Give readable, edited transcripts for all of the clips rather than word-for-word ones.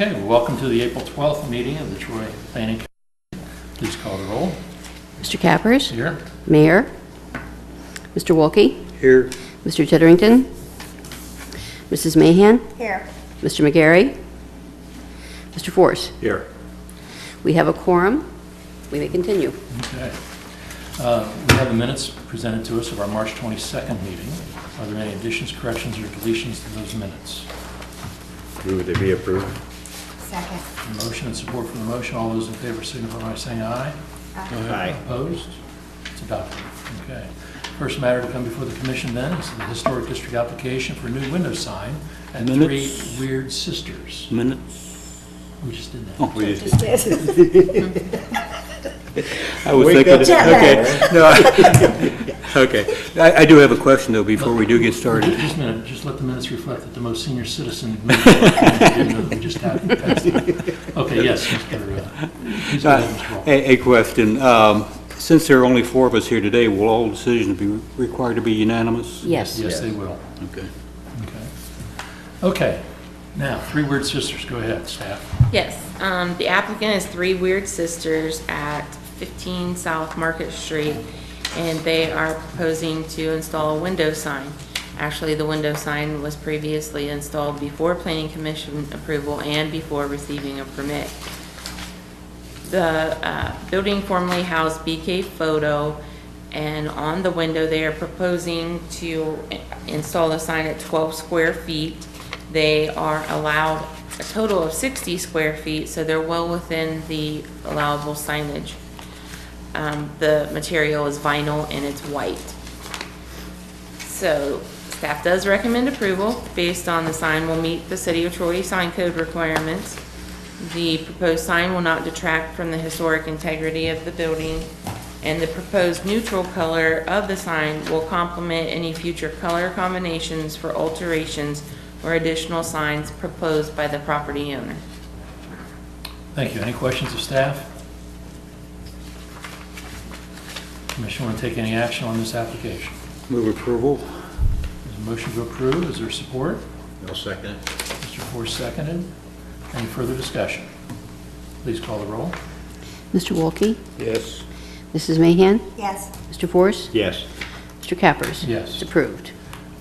Okay, well, welcome to the April 12th meeting of the Troy Planning Commission. Please call the roll. Mr. Cappers. Here. Mayor. Mr. Wolke. Here. Mr. Titterington. Mrs. Mahan. Here. Mr. McGarry. Mr. Force. Here. We have a quorum. We may continue. Okay. We have the minutes presented to us of our March 22nd meeting. Are there any additions, corrections, or deletions to those minutes? Move they be approved. Second. Motion and support for the motion. All those in favor signify by saying aye. Aye. Opposed? It's adopted. Okay. First matter to come before the commission then is the Historic District application for a new window sign at Minutes. 3 Weird Sisters. Minutes. We just did that. Oh, we Just did. did. I was Wake thinking, up. okay, no, okay. I do have a question though before we do get started. Just a minute, just let the minutes reflect that the most senior citizen didn't know that we just had passed it. Okay, yes, Mr. Please go ahead, Mr. Wall. A question. Since there are only 4 of us here today, will all decisions be required to be unanimous? Yes. Yes, they will. Okay. Okay. Okay. Now, 3 Weird Sisters, go ahead, staff. Yes, the applicant is 3 Weird Sisters at 15 South Market Street, and they are proposing to install a window sign. Actually, the window sign was previously installed before Planning Commission approval and before receiving a permit. The building formerly housed BK Photo, and on the window they are proposing to install a sign at 12 square feet. They are allowed a total of 60 square feet, so they're well within the allowable signage. The material is vinyl and it's white. So staff does recommend approval based on the sign will meet the City of Troy sign code requirements. The proposed sign will not detract from the historic integrity of the building, and the proposed neutral color of the sign will complement any future color combinations for alterations or additional signs proposed by the property owner. Thank you. Any questions of staff? Commission want to take any action on this application? Move approval. There's a motion to approve. Is there support? I'll second it. Mr. Force seconded. Any further discussion? Please call the roll. Mr. Wolke. Yes. Mrs. Mahan. Yes. Mr. Force. Yes. Mr. Cappers. Yes. It's approved.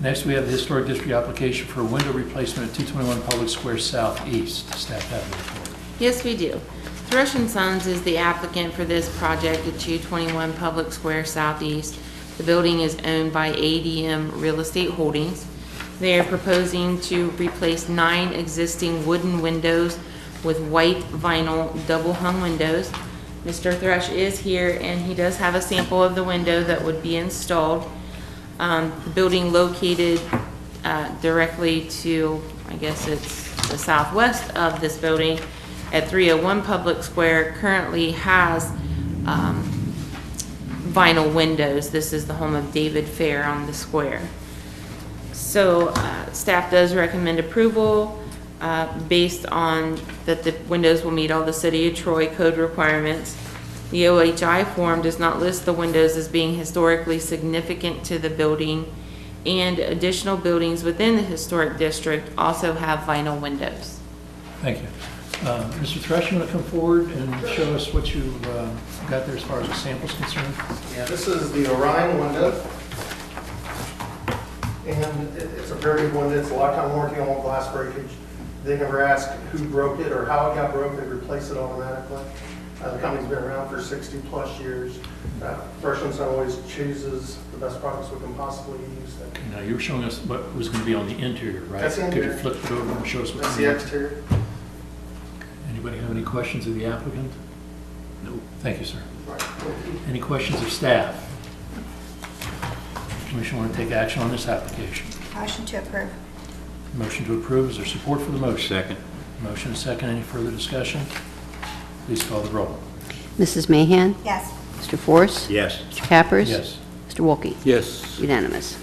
Next, we have the Historic District application for a window replacement at 221 Public Square Southeast. Staff have the report. Yes, we do. Thrush & Sons is the applicant for this project at 221 Public Square Southeast. The building is owned by ADM Real Estate Holdings. They are proposing to replace 9 existing wooden windows with white vinyl double hung windows. Mr. Thrush is here and he does have a sample of the window that would be installed. The building located directly to, I guess it's the southwest of this building at 301 Public Square currently has vinyl windows. This is the home of David Fair on the square. So staff does recommend approval based on that the windows will meet all the City of Troy code requirements. The OHI form does not list the windows as being historically significant to the building, and additional buildings within the historic district also have vinyl windows. Thank you. Mr. Thrush, you want to come forward and show us what you've got there as far as the sample's concerned? Yeah, this is the Orion window. And it's a very good window. It's a lifetime warranty on all glass breakage. They never ask who broke it or how it got broke. They replace it automatically. The company's been around for 60 plus years. Thrush & Sons always chooses the best products we can possibly use. Now, you were showing us what was going to be on the interior, right? That's the Could you interior. flip it over and show us what's That's in the there? exterior. Anybody have any questions of the applicant? No. Thank you, sir. Right. Any questions of staff? Commission want to take action on this application? Motion to approve. Motion to approve. Is there support for the motion? Second. Motion is second. Any further discussion? Please call the roll. Mrs. Mahan. Yes. Mr. Force. Yes. Mr. Cappers. Yes. Mr. Wolke. Yes. Unanimous.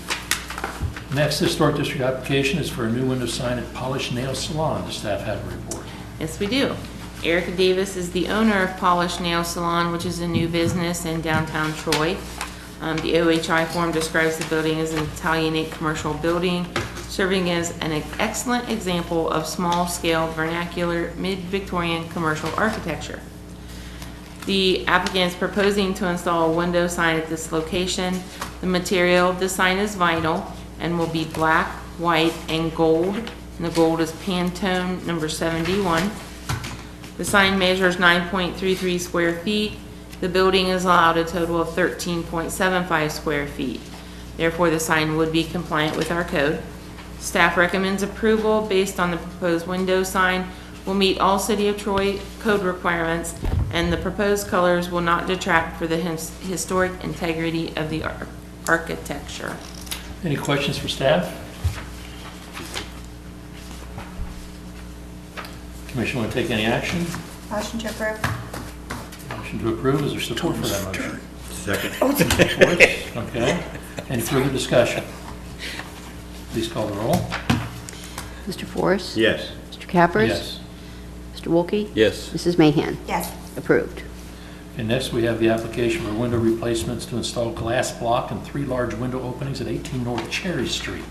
Next Historic District application is for a new window sign at Polish Nail Salon. Does staff have a report? Yes, we do. Erica Davis is the owner of Polish Nail Salon, which is a new business in downtown Troy. The OHI form describes the building as an Italianate commercial building. serving as an excellent example of small-scale vernacular mid-Victorian commercial architecture. The applicant is proposing to install a window sign at this location. The material of the sign is vinyl and will be black, white, and gold. And the gold is Pantone number 71. The sign measures 9.33 square feet. The building is allowed a total of 13.75 square feet. Therefore, the sign would be compliant with our code. Staff recommends approval based on the proposed window sign will meet all City of Troy code requirements, and the proposed colors will not detract for the historic integrity of the architecture. Any questions for staff? Commission want to take any action? Motion to approve. Motion to approve, is there support for that motion? Second. Support. Okay. Any further discussion? Please call the roll. Mr. Forrest? Yes. Mr. Cappers? Yes. Mr. Wolke? Yes. Mrs. Mahan? Yes. Approved. And next, we have the application for window replacements to install glass block and 3 large window openings at 18 North Cherry Street.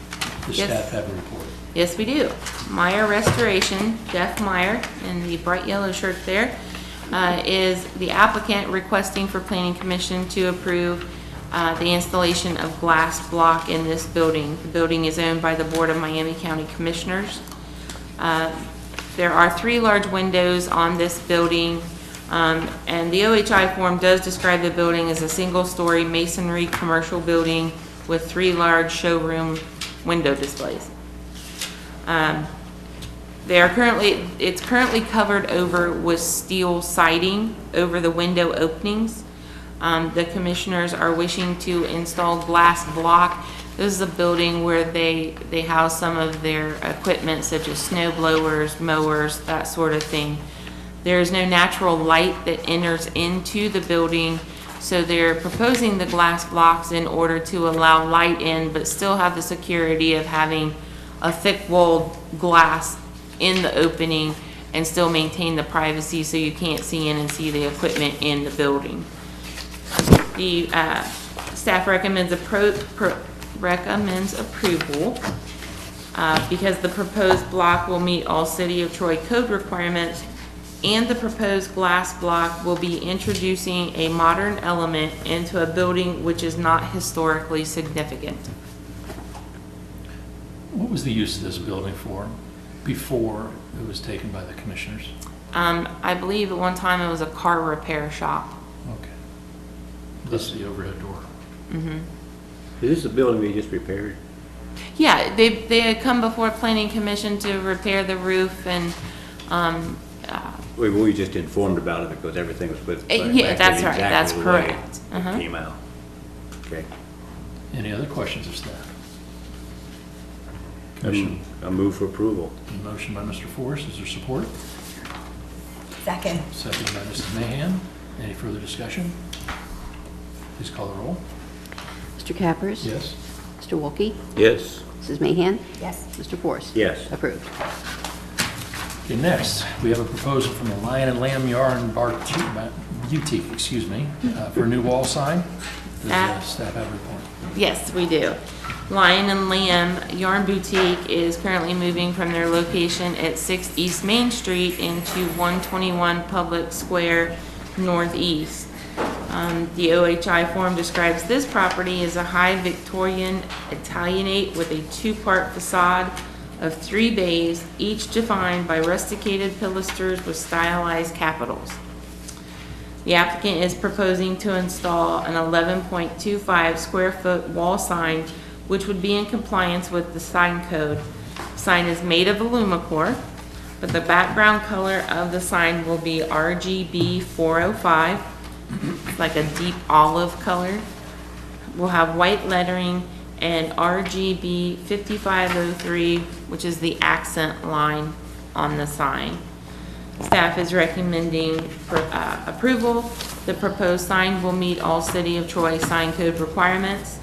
Does Yes. staff have a report? Yes, we do. Meyer Restoration, Jeff Meyer, in the bright yellow shirt there, is the applicant requesting for Planning Commission to approve the installation of glass block in this building. The building is owned by the Board of Miami County Commissioners. There are 3 large windows on this building, and the OHI form does describe the building as a single-story masonry commercial building with 3 large showroom window displays. It's currently covered over with steel siding over the window openings. The commissioners are wishing to install glass block. This is a building where they house some of their equipment such as snow blowers, mowers, that sort of thing. There is no natural light that enters into the building, so they're proposing the glass blocks in order to allow light in, but still have the security of having a thick-walled glass in the opening and still maintain the privacy so you can't see in and see the equipment in the building. The staff recommends approval because the proposed block will meet all City of Troy code requirements, and the proposed glass block will be introducing a modern element into a building which is not historically significant. What was the use of this building for before it was taken by the commissioners? I believe at one time it was a car repair shop. Okay. That's the overhead door. Is this the building we just repaired? Yeah, they had come before Planning Commission to repair the roof and, We just informed about it because everything was with. yeah, that's right, that's exactly the way correct. it Uh-huh. Came out. Okay. Any other questions of staff? Commission, I move for approval. a motion by Mr. Forrest, is there support? Second. Second by Mrs. Mahan. Any further discussion? Please call the roll. Mr. Cappers? Yes. Mr. Wolke? Yes. Mrs. Mahan? Yes. Mr. Forrest? Yes. Approved. Okay, next, we have a proposal from the Lion and Lamb Yarn Bar Boutique, for a new wall sign. Does staff have a report? Yes, we do. Lion and Lamb Yarn Boutique is currently moving from their location at 6 East Main Street into 121 Public Square Northeast. The OHI form describes this property as a high Victorian Italianate with a 2-part facade of 3 bays, each defined by rusticated pilasters with stylized capitals. The applicant is proposing to install an 11.25 square foot wall sign, which would be in compliance with the sign code. Sign is made of Alumicore, but the background color of the sign will be RGB 405, like a deep olive color. We'll have white lettering and RGB 5503, which is the accent line on the sign. Staff is recommending approval. The proposed sign will meet all City of Troy sign code requirements.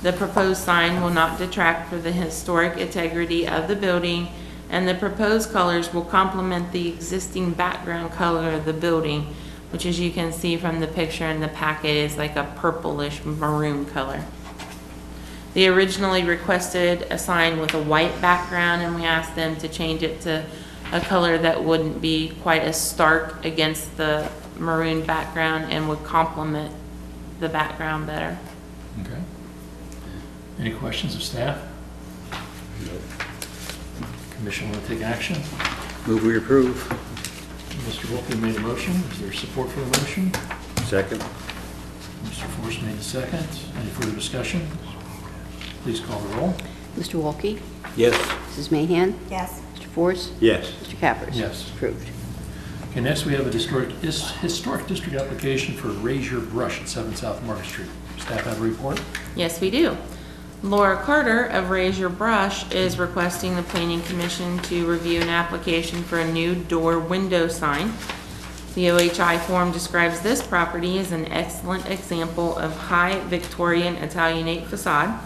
The proposed sign will not detract for the historic integrity of the building, and the proposed colors will complement the existing background color of the building, which, as you can see from the picture in the packet, is like a purplish maroon color. They originally requested a sign with a white background, and we asked them to change it to a color that wouldn't be quite as stark against the maroon background and would complement the background better. Okay. Any questions of staff? Commission want to take action? Move we approve. Mr. Wilkie made a motion. Is there support for the motion? Second. Mr. Force made the second. Any further discussion? Please call the roll. Mr. Wolke? Yes. Mrs. Mahan? Yes. Mr. Force? Yes. Mr. Cappers? Yes. Approved. Okay, next we have a historic district application for Raise Your Brush at 7 South Market Street. Staff have a report? Yes, we do. Laura Carter of Raise Your Brush is requesting the Planning Commission to review an application for a new door window sign. The OHI form describes this property as an excellent example of high Victorian Italianate facade.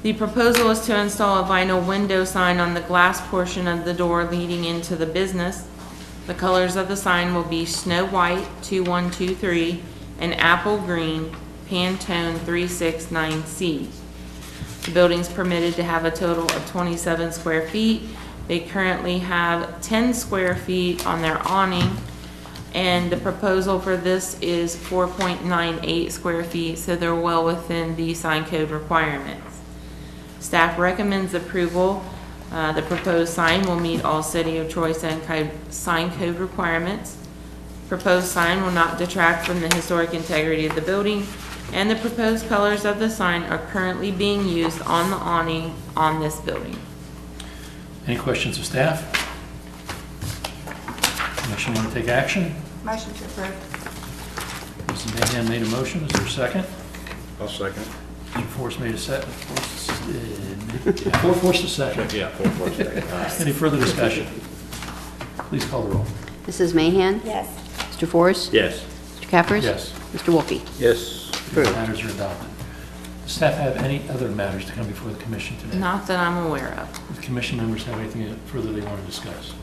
The proposal is to install a vinyl window sign on the glass portion of the door leading into the business. The colors of the sign will be Snow White 2123 and Apple Green Pantone 369C. The building's permitted to have a total of 27 square feet. They currently have 10 square feet on their awning, and the proposal for this is 4.98 square feet, so they're well within the sign code requirements. Staff recommends approval. The proposed sign will meet all City of Troy sign code requirements. Proposed sign will not detract from the historic integrity of the building, and the proposed colors of the sign are currently being used on the awning on this building. Any questions of staff? Commission want to take action? Motion to approve. Mrs. Mahan made a motion. Is there a second? I'll second. Mr. Force made a second. Force a second. Yeah, full second. Any further discussion? Please call the roll. Mrs. Mahan? Yes. Mr. Force? Yes. Mr. Cappers? Yes. Mr. Wolke? Yes. Approved. Matters are adopted. Does staff have any other matters to come before the commission today? Not that I'm aware of. If commission members have anything further they want to discuss?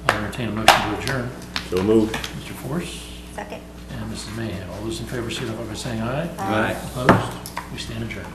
I'll entertain a motion to adjourn. So moved. Mr. Force Second. and Mrs. Mahan. All those in favor signify by saying aye. Aye. Opposed? We stand adjourned.